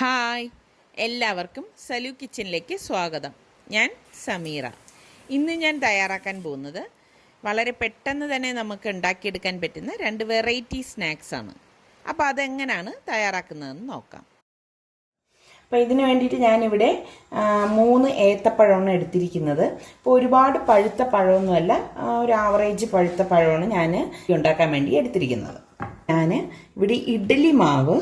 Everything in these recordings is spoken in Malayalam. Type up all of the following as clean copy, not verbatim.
ഹായ്, എല്ലാവർക്കും സലു കിച്ചനിലേക്ക് സ്വാഗതം. ഞാൻ സമീറ. ഇന്ന് ഞാൻ തയ്യാറാക്കാൻ പോകുന്നത് വളരെ പെട്ടെന്ന് തന്നെ നമുക്ക് ഉണ്ടാക്കിയെടുക്കാൻ പറ്റുന്ന 2 വെറൈറ്റി സ്നാക്സാണ്. അപ്പോൾ അതെങ്ങനെയാണ് തയ്യാറാക്കുന്നതെന്ന് നോക്കാം. അപ്പോൾ ഇതിന് വേണ്ടിയിട്ട് ഞാനിവിടെ 3 ഏത്തപ്പഴമാണ് എടുത്തിരിക്കുന്നത്. ഇപ്പോൾ ഒരുപാട് പഴുത്ത പഴമൊന്നുമല്ല, ഒരു ആവറേജ് പഴുത്ത പഴമാണ് ഞാൻ ഉണ്ടാക്കാൻ വേണ്ടി എടുത്തിരിക്കുന്നത്. ഞാൻ ഇവിടെ ഇഡ്ഡലി മാവ്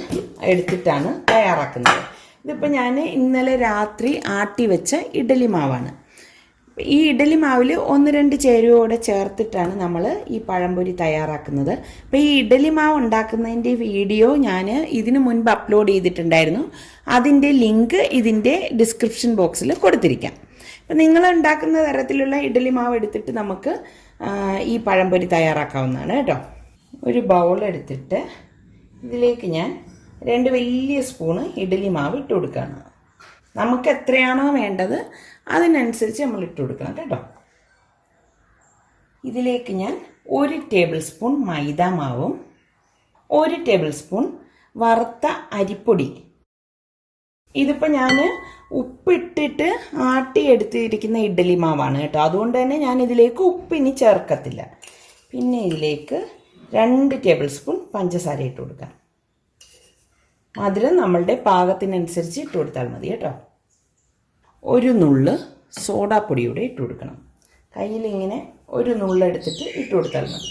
എടുത്തിട്ടാണ് തയ്യാറാക്കുന്നത്. ഇതിപ്പോൾ ഞാൻ ഇന്നലെ രാത്രി ആട്ടി വെച്ച ഇഡ്ഡലി മാവാണ്. ഈ ഇഡ്ഡലി മാവിൽ 1-2 ചേരുവയോടെ ചേർത്തിട്ടാണ് നമ്മൾ ഈ പഴംപൊരി തയ്യാറാക്കുന്നത്. അപ്പോൾ ഈ ഇഡ്ഡലി മാവ് ഉണ്ടാക്കുന്നതിൻ്റെ വീഡിയോ ഞാൻ ഇതിനു മുൻപ് അപ്ലോഡ് ചെയ്തിട്ടുണ്ടായിരുന്നു. അതിൻ്റെ ലിങ്ക് ഇതിൻ്റെ ഡിസ്ക്രിപ്ഷൻ ബോക്സിൽ കൊടുത്തിരിക്കാം. അപ്പോൾ നിങ്ങൾ ഉണ്ടാക്കുന്ന തരത്തിലുള്ള ഇഡ്ഡലി മാവ് എടുത്തിട്ട് നമുക്ക് ഈ പഴംപൊരി തയ്യാറാക്കാവുന്നതാണ് കേട്ടോ. ഒരു ബൗൾ എടുത്തിട്ട് ഇതിലേക്ക് ഞാൻ 2 വലിയ സ്പൂണ് ഇഡ്ഡലി മാവ് ഇട്ട് കൊടുക്കുകയാണ്. നമുക്ക് എത്രയാണോ വേണ്ടത് അതിനനുസരിച്ച് നമ്മൾ ഇട്ട് കൊടുക്കണം കേട്ടോ. ഇതിലേക്ക് ഞാൻ 1 ടേബിൾ സ്പൂൺ മൈദ മാവും 1 ടേബിൾ സ്പൂൺ വറുത്ത അരിപ്പൊടി. ഇതിപ്പോൾ ഞാൻ ഉപ്പിട്ടിട്ട് ആട്ടി എടുത്തിരിക്കുന്ന ഇഡ്ഡലി മാവാണ് കേട്ടോ. അതുകൊണ്ട് തന്നെ ഞാൻ ഇതിലേക്ക് ഉപ്പിനി ചേർക്കത്തില്ല. പിന്നെ ഇതിലേക്ക് 2 ടേബിൾ സ്പൂൺ പഞ്ചസാര ഇട്ട് കൊടുക്കാം. മധുരം നമ്മളുടെ പാകത്തിനനുസരിച്ച് ഇട്ട് കൊടുത്താൽ മതി കേട്ടോ. ഒരു നുള്ള് സോഡാപ്പൊടിയൂടെ ഇട്ട് കൊടുക്കണം. കയ്യിലിങ്ങനെ ഒരു നുള്ളെടുത്തിട്ട് ഇട്ട് കൊടുത്താൽ മതി.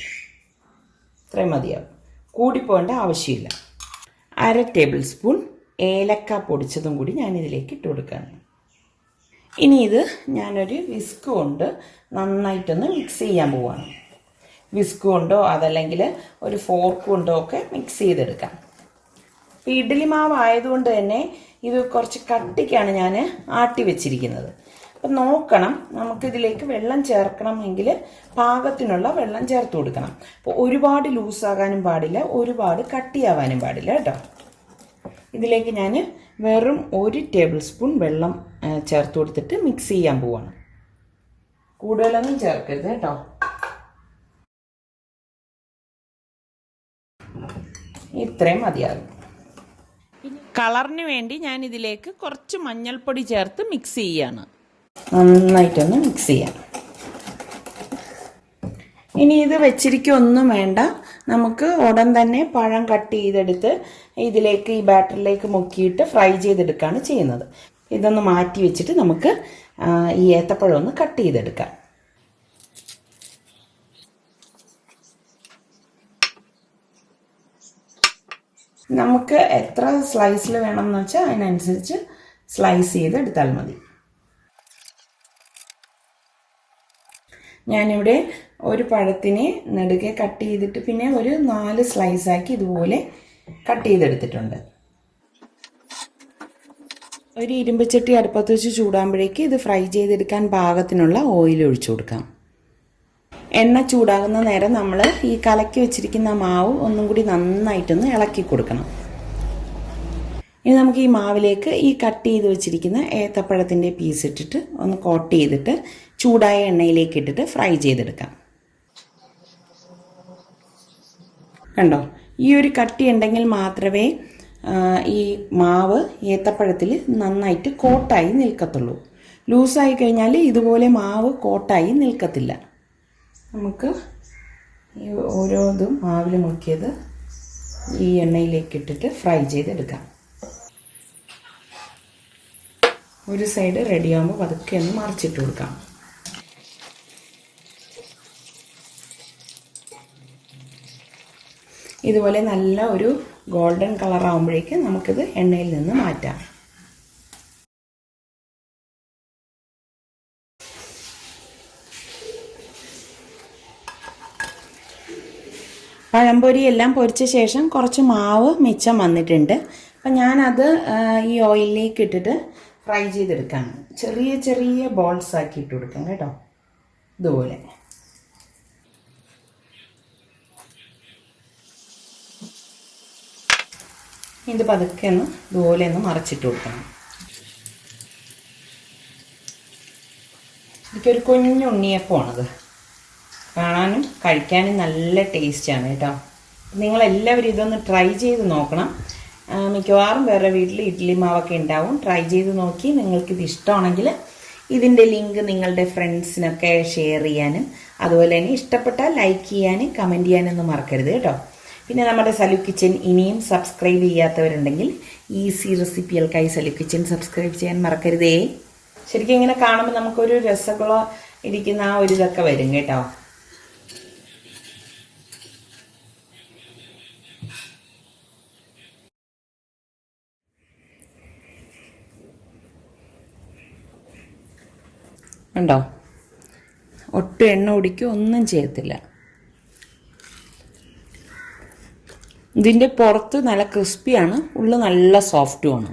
ഇത്രയും മതിയാവും, കൂടിപ്പോകേണ്ട ആവശ്യമില്ല. 1/2 ടേബിൾ സ്പൂൺ ഏലക്ക പൊടിച്ചതും കൂടി ഞാനിതിലേക്ക് ഇട്ട് കൊടുക്കുകയാണ്. ഇനി ഇത് ഞാനൊരു വിസ്ക് കൊണ്ട് നന്നായിട്ടൊന്ന് മിക്സ് ചെയ്യാൻ പോവുകയാണ്. വിസ്ക് കൊണ്ടോ അതല്ലെങ്കിൽ ഒരു ഫോർക്ക് കൊണ്ടോ ഒക്കെ മിക്സ് ചെയ്തെടുക്കാം. ഇപ്പോൾ ഇഡ്ഡലി മാവ് ആയതുകൊണ്ട് തന്നെ ഇത് കുറച്ച് കട്ടിക്കാണ് ഞാൻ ആട്ടി വെച്ചിരിക്കുന്നത്. അപ്പം നോക്കണം, നമുക്കിതിലേക്ക് വെള്ളം ചേർക്കണമെങ്കിൽ പാകത്തിനുള്ള വെള്ളം ചേർത്ത് കൊടുക്കണം. അപ്പോൾ ഒരുപാട് ലൂസാകാനും പാടില്ല, ഒരുപാട് കട്ടിയാവാനും പാടില്ല കേട്ടോ. ഇതിലേക്ക് ഞാൻ വെറും 1 ടേബിൾ സ്പൂൺ വെള്ളം ചേർത്ത് കൊടുത്തിട്ട് മിക്സ് ചെയ്യാൻ പോവാണ്. കൂടുതലൊന്നും ചേർക്കരുത് കേട്ടോ. ഇത്രയും മതിയാകും. കളറിന് വേണ്ടി ഞാൻ ഇതിലേക്ക് കുറച്ച് മഞ്ഞൾപ്പൊടി ചേർത്ത് മിക്സ് ചെയ്യാണ്. നന്നായിട്ടൊന്ന് മിക്സ് ചെയ്യാം. ഇനി ഇത് വെച്ചിരിക്കൊന്നും വേണ്ട, നമുക്ക് ഉടൻ തന്നെ പഴം കട്ട് ചെയ്തെടുത്ത് ഇതിലേക്ക് ഈ ബാറ്ററിലേക്ക് മുക്കിയിട്ട് ഫ്രൈ ചെയ്തെടുക്കുകയാണ് ചെയ്യുന്നത്. ഇതൊന്ന് മാറ്റി വെച്ചിട്ട് നമുക്ക് ഈ ഏത്തപ്പഴം ഒന്ന് കട്ട് ചെയ്തെടുക്കാം. നമുക്ക് എത്ര സ്ലൈസിൽ വേണം എന്ന് വെച്ചാൽ അതിനനുസരിച്ച് സ്ലൈസ് ചെയ്തെടുത്താൽ മതി. ഞാനിവിടെ ഒരു പഴത്തിനെ നെടുകെ കട്ട് ചെയ്തിട്ട് പിന്നെ ഒരു 4 സ്ലൈസാക്കി ഇതുപോലെ കട്ട് ചെയ്തെടുത്തിട്ടുണ്ട്. ഒരു ഇരുമ്പ് ചട്ടി അടുപ്പത്ത് വെച്ച് ചൂടാകുമ്പോഴേക്ക് ഇത് ഫ്രൈ ചെയ്തെടുക്കാൻ പാകത്തിനുള്ള ഓയിൽ ഒഴിച്ചു കൊടുക്കാം. എണ്ണ ചൂടാകുന്ന നേരം നമ്മൾ ഈ കലക്കി വെച്ചിരിക്കുന്ന മാവ് ഒന്നും കൂടി നന്നായിട്ടൊന്ന് ഇളക്കി കൊടുക്കണം. ഇനി നമുക്ക് ഈ മാവിലേക്ക് ഈ കട്ട് ചെയ്ത് വെച്ചിരിക്കുന്ന ഏത്തപ്പഴത്തിൻ്റെ പീസ് ഇട്ടിട്ട് ഒന്ന് കോട്ട് ചെയ്തിട്ട് ചൂടായ എണ്ണയിലേക്ക് ഇട്ടിട്ട് ഫ്രൈ ചെയ്തെടുക്കാം. കണ്ടോ, ഈ ഒരു കട്ടി ഉണ്ടെങ്കിൽ മാത്രമേ ഈ മാവ് ഏത്തപ്പഴത്തിൽ നന്നായിട്ട് കോട്ടായി നിൽക്കത്തുള്ളൂ. ലൂസായി കഴിഞ്ഞാൽ ഇതുപോലെ മാവ് കോട്ടായി നിൽക്കത്തില്ല. നമുക്ക് ഈ ഓരോതും മാവിൽ മുക്കിയത് ഈ എണ്ണയിലേക്ക് ഇട്ടിട്ട് ഫ്രൈ ചെയ്തെടുക്കാം. ഒരു സൈഡ് റെഡിയാകുമ്പോൾ പതുക്കെ ഒന്ന് മറിച്ചിട്ട് കൊടുക്കാം. ഇതുപോലെ നല്ല ഒരു ഗോൾഡൻ കളർ ആകുമ്പോഴേക്ക് നമുക്കിത് എണ്ണയിൽ നിന്ന് മാറ്റാം. പഴംപൊരി എല്ലാം പൊരിച്ച ശേഷം കുറച്ച് മാവ് മിച്ചം വന്നിട്ടുണ്ട്. അപ്പം ഞാനത് ഈ ഓയിലിലേക്ക് ഇട്ടിട്ട് ഫ്രൈ ചെയ്തെടുക്കാം. ചെറിയ ചെറിയ ബോൾസ് ആക്കി ഇട്ട് കൊടുക്കാം കേട്ടോ. ഇതുപോലെ ഇത് പതുക്കെ ഒന്ന് ഇതുപോലെ ഒന്ന് മറച്ചിട്ട് കൊടുക്കണം. എനിക്കൊരു കുഞ്ഞു ഉണ്ണിയപ്പമാണത്. കാണാനും കഴിക്കാനും നല്ല ടേസ്റ്റാണ് കേട്ടോ. നിങ്ങളെല്ലാവരും ഇതൊന്ന് ട്രൈ ചെയ്ത് നോക്കണം. മിക്കവാറും വേറെ വീട്ടിൽ ഇഡ്ഡലി മാവൊക്കെ ഉണ്ടാവും. ട്രൈ ചെയ്ത് നോക്കി നിങ്ങൾക്കിത് ഇഷ്ടമാണെങ്കിൽ ഇതിൻ്റെ ലിങ്ക് നിങ്ങളുടെ ഫ്രണ്ട്സിനൊക്കെ ഷെയർ ചെയ്യാനും അതുപോലെ തന്നെ ഇഷ്ടപ്പെട്ടാൽ ലൈക്ക് ചെയ്യാനും കമൻറ്റ് ചെയ്യാനൊന്നും മറക്കരുത് കേട്ടോ. പിന്നെ നമ്മുടെ സലു കിച്ചൻ ഇനിയും സബ്സ്ക്രൈബ് ചെയ്യാത്തവരുണ്ടെങ്കിൽ ഈസി റെസിപ്പികൾക്കായി സലു കിച്ചൻ സബ്സ്ക്രൈബ് ചെയ്യാൻ മറക്കരുതേ. ശരിക്കും ഇങ്ങനെ കാണുമ്പോൾ നമുക്കൊരു രസഗുള ഇരിക്കുന്ന ആ ഒരു ഇതൊക്കെ വരും കേട്ടോ. ഉണ്ടോ, ഒട്ടും എണ്ണ കുടിക്കുക ഒന്നും ചെയ്യത്തില്ല. ഇതിൻ്റെ പുറത്ത് നല്ല ക്രിസ്പിയാണ്, ഉള്ളിൽ നല്ല സോഫ്റ്റുമാണ്.